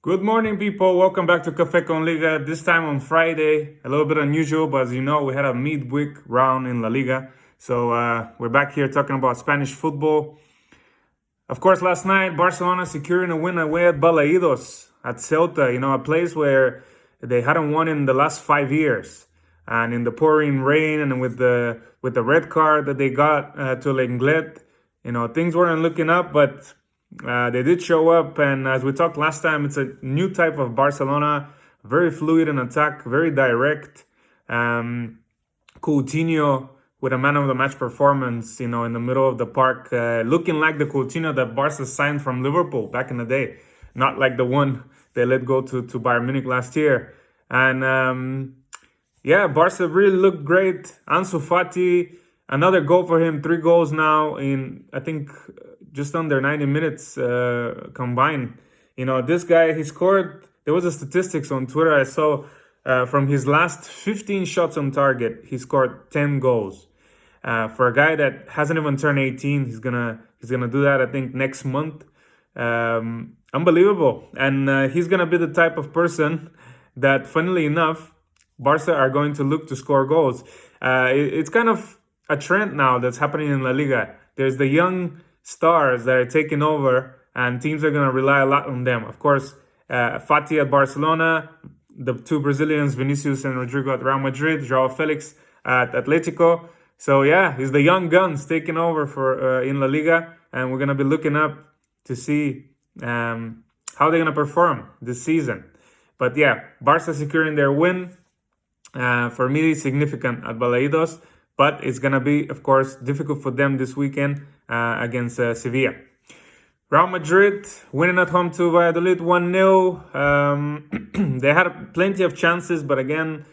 Good morning, people. Welcome back to Café con Liga. This time on Friday, a little bit unusual, but as you know, we had a midweek round in La Liga. So we're back here talking about Spanish football. Of course, last night, Barcelona securing a win away at Balaidos at Ceuta, a place where they hadn't won in the last 5 years. And in the pouring rain and with the red card that they got to Lenglet, things weren't looking up, but they did show up. And as we talked last time, it's a new type of Barcelona, very fluid in attack, very direct. Coutinho with a man of the match performance, in the middle of the park, looking like the Coutinho that Barca signed from Liverpool back in the day, not like the one they let go to Bayern Munich last year. And Barca really looked great. Ansu Fati, another goal for him, 3 goals now in, I think, just under 90 minutes combined. This guy, he scored, there was a statistics on Twitter I saw, from his last 15 shots on target, he scored 10 goals. For a guy that hasn't even turned 18, he's gonna do that, I think, next month. Unbelievable. And he's gonna be the type of person that, funnily enough, Barca are going to look to score goals. It's kind of a trend now that's happening in La Liga. There's the young stars that are taking over, and teams are going to rely a lot on them. Of course, Fati at Barcelona, the two Brazilians, Vinicius and Rodrigo at Real Madrid, João Felix at Atletico. So yeah, it's the young guns taking over for in La Liga, and we're going to be looking up to see how they're going to perform this season. But yeah, Barca securing their win. For me, significant at Balaidos, but it's going to be, of course, difficult for them this weekend against Sevilla. Real Madrid winning at home to Valladolid 1-0. They had plenty of chances, but again,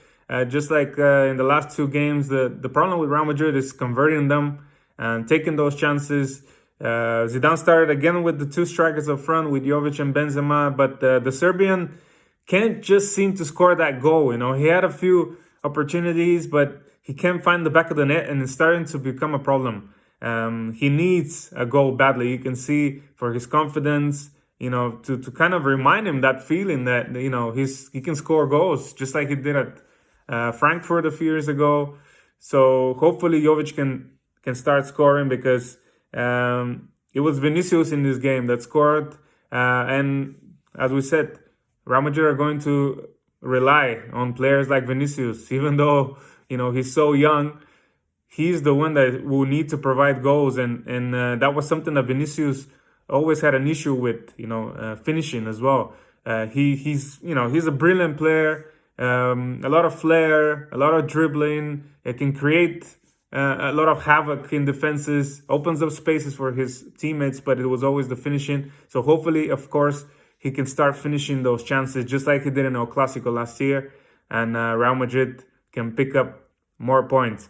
just like in the last two games, the problem with Real Madrid is converting them and taking those chances. Zidane started again with the two strikers up front with Jovic and Benzema, but the Serbian can't just seem to score that goal. He had a few opportunities, but he can't find the back of the net, and it's starting to become a problem. He needs a goal badly. You can see for his confidence, to kind of remind him that feeling that, he can score goals just like he did at Frankfurt a few years ago. So hopefully Jovic can start scoring, because it was Vinicius in this game that scored. And as we said, Real Madrid are going to rely on players like Vinicius, even though, he's so young. He's the one that will need to provide goals, and that was something that Vinicius always had an issue with, finishing as well. He's a brilliant player, a lot of flair, a lot of dribbling. It can create a lot of havoc in defenses, opens up spaces for his teammates, but it was always the finishing. So hopefully, of course, he can start finishing those chances just like he did in El Clasico last year, and Real Madrid can pick up more points.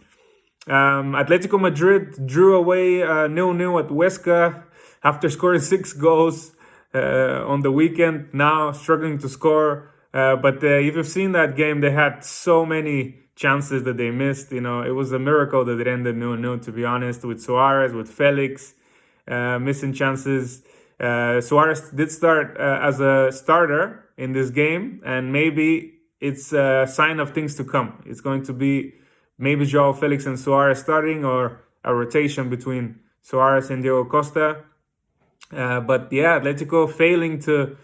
Atletico Madrid drew away 0-0 at Huesca after scoring 6 goals on the weekend, now struggling to score. But if you've seen that game, they had so many chances that they missed. It was a miracle that it ended 0-0, to be honest, with Suarez, with Felix missing chances. Suarez did start as a starter in this game, and maybe it's a sign of things to come. It's going to be maybe João Felix and Suarez starting, or a rotation between Suarez and Diego Costa. But yeah, Atletico failing to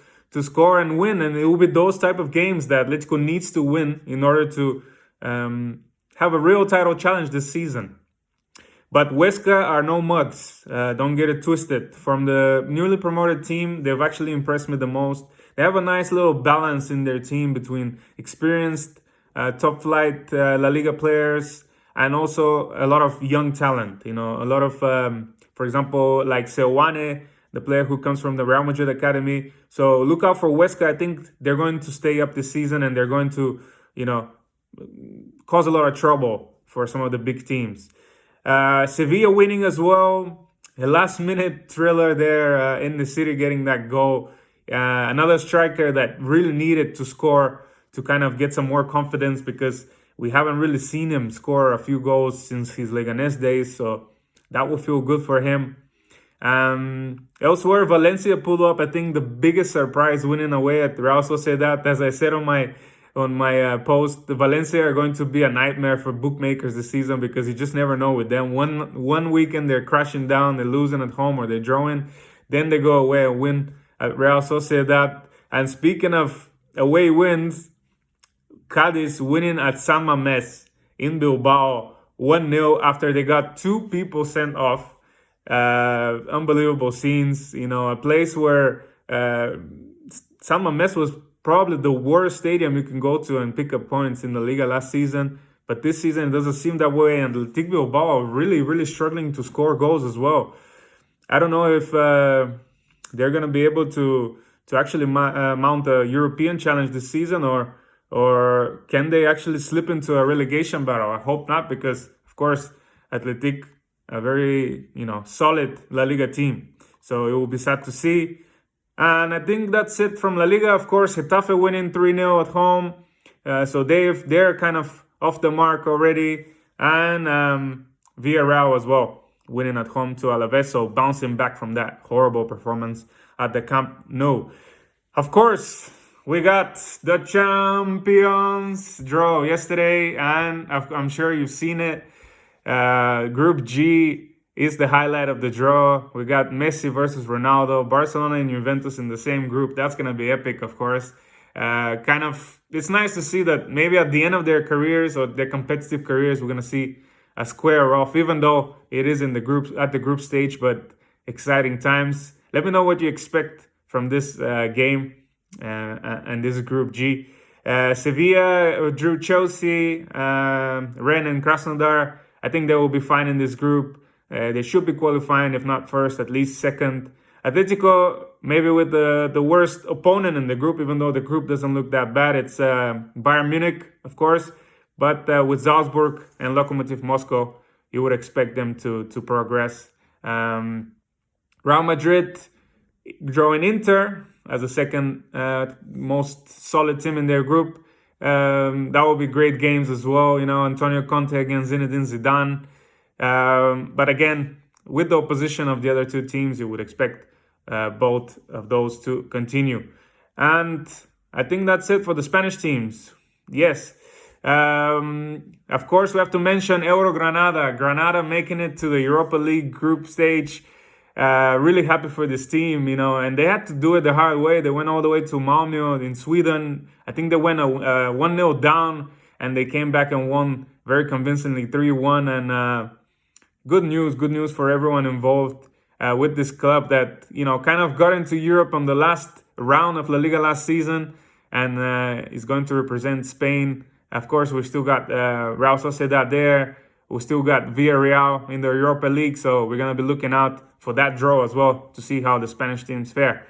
score and win, and it will be those type of games that Atletico needs to win in order to have a real title challenge this season. But Huesca are no mugs. Don't get it twisted. From the newly promoted team, they've actually impressed me the most. They have a nice little balance in their team between experienced, top flight La Liga players, and also a lot of young talent. A lot of, for example, like Seoane, the player who comes from the Real Madrid Academy. So look out for Huesca. I think they're going to stay up this season, and they're going to, cause a lot of trouble for some of the big teams. Sevilla winning as well. A last-minute thriller there in the city, getting that goal. Another striker that really needed to score to kind of get some more confidence, because we haven't really seen him score a few goals since his Leganés days. So that will feel good for him. Elsewhere, Valencia pulled up, I think, the biggest surprise, winning away at Real Sociedad. As I said on my post, the Valencia are going to be a nightmare for bookmakers this season because you just never know with them. One weekend they're crashing down, they're losing at home or they're drawing, then they go away and win at Real Sociedad. And speaking of away wins, Cadiz winning at San Mamés in Bilbao 1-0 after they got 2 people sent off. Unbelievable scenes, a place where San Mamés was probably the worst stadium you can go to and pick up points in the Liga last season. But this season it doesn't seem that way, and Athletic Bilbao are really, really struggling to score goals as well. I don't know if they're going to be able to actually mount a European challenge this season, or can they actually slip into a relegation battle? I hope not, because, of course, Athletic, a very, solid La Liga team. So it will be sad to see. And I think that's it from La Liga. Of course, Getafe winning 3-0 at home. So they're kind of off the mark already. And Villarreal as well, winning at home to Alaves. So bouncing back from that horrible performance at the Camp Nou. Of course, we got the Champions draw yesterday, and I'm sure you've seen it. Group G is the highlight of the draw. We got Messi versus Ronaldo, Barcelona and Juventus in the same group. That's going to be epic, of course. It's nice to see that maybe at the end of their careers or their competitive careers, we're going to see a square off, even though it is in the group stage, but exciting times. Let me know what you expect from this game and this Group G. Sevilla drew Chelsea, Rennes and Krasnodar. I think they will be fine in this group. They should be qualifying, if not first, at least second. Atletico, maybe with the worst opponent in the group, even though the group doesn't look that bad. It's Bayern Munich, of course. But with Salzburg and Lokomotiv Moscow, you would expect them to progress. Real Madrid drawing Inter as the second most solid team in their group. That will be great games as well. Antonio Conte against Zinedine Zidane. But again, with the opposition of the other two teams, you would expect both of those to continue. And I think that's it for the Spanish teams. Yes. Of course, we have to mention Euro Granada. Granada making it to the Europa League group stage. Really happy for this team, and they had to do it the hard way. They went all the way to Malmö in Sweden. I think they went 1-0 down, and they came back and won very convincingly 3-1. And good news for everyone involved with this club that, kind of got into Europe on the last round of La Liga last season, and is going to represent Spain. Of course, we still got Real Sociedad there. We still got Villarreal in the Europa League, so we're going to be looking out for that draw as well to see how the Spanish teams fare.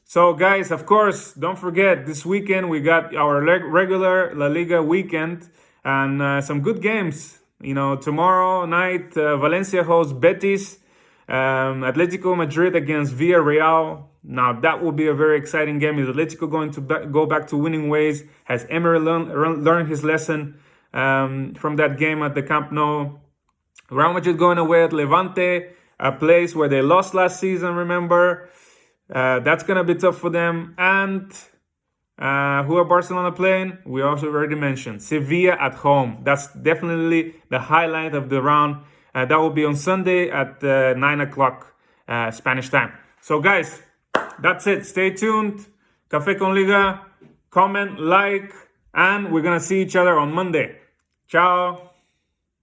So, guys, of course, don't forget, this weekend we got our regular La Liga weekend and some good games. Tomorrow night, Valencia hosts Betis, Atletico Madrid against Villarreal. Now, that will be a very exciting game. Is Atletico going to go back to winning ways? Has Emery learned his lesson from that game at the Camp Nou? Real Madrid going away at Levante, a place where they lost last season, remember? That's going to be tough for them. And who are Barcelona playing? We also already mentioned Sevilla at home. That's definitely the highlight of the round. That will be on Sunday at 9 o'clock Spanish time. So, guys, that's it. Stay tuned. Café con Liga. Comment, like, and we're going to see each other on Monday. Ciao.